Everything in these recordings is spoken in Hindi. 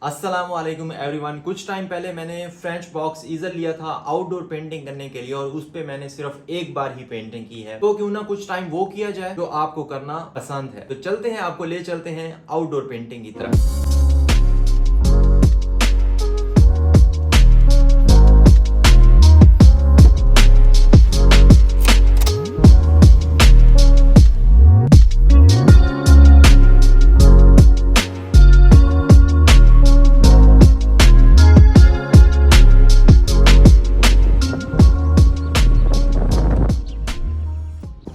अस्सलामुअलैकुम एवरीवन। कुछ टाइम पहले मैंने फ्रेंच बॉक्स ईजर लिया था आउटडोर पेंटिंग करने के लिए और उस पे मैंने सिर्फ एक बार ही पेंटिंग की है, तो क्यों ना कुछ टाइम वो किया जाए जो आपको करना पसंद है। तो चलते हैं, आपको ले चलते हैं आउटडोर पेंटिंग की तरफ।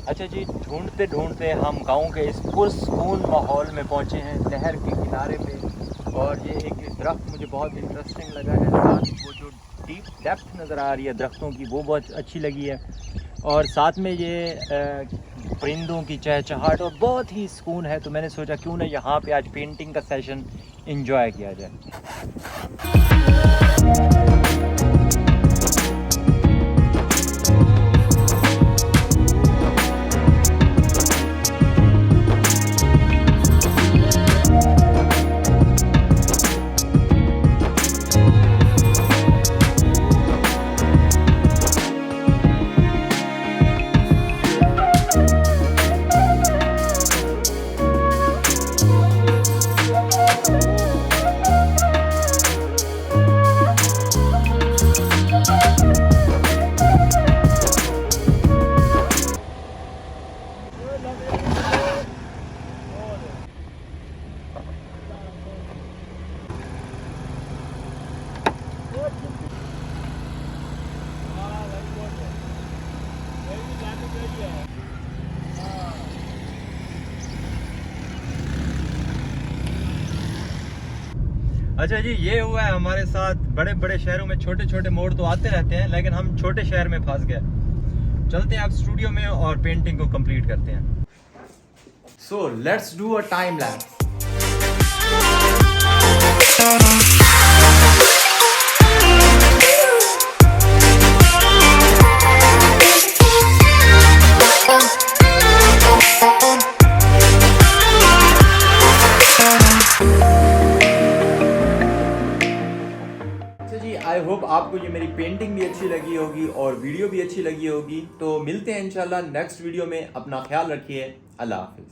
अच्छा जी, ढूंढते ढूंढते हम गांव के इस पुरसकून माहौल में पहुंचे हैं, नहर के किनारे पे। और ये एक दरख्त मुझे बहुत इंटरेस्टिंग लगा है, साथ वो जो डीप डेप्थ नज़र आ रही है दरख्तों की वो बहुत अच्छी लगी है। और साथ में ये परिंदों की चहचहाहट और बहुत ही सुकून है। तो मैंने सोचा क्यों ना यहाँ पे आज पेंटिंग का सेशन इंजॉय किया जाए। अच्छा जी, ये हुआ है हमारे साथ। बड़े बड़े शहरों में छोटे छोटे मोड़ तो आते रहते हैं, लेकिन हम छोटे शहर में फंस गए। चलते हैं आप स्टूडियो में और पेंटिंग को कंप्लीट करते हैं। So let's do a time lapse. I hope आपको ये मेरी पेंटिंग भी अच्छी लगी होगी और वीडियो भी अच्छी लगी होगी। तो मिलते हैं इंशाल्लाह नेक्स्ट वीडियो में। अपना ख्याल रखिए। अल्लाह हाफिज।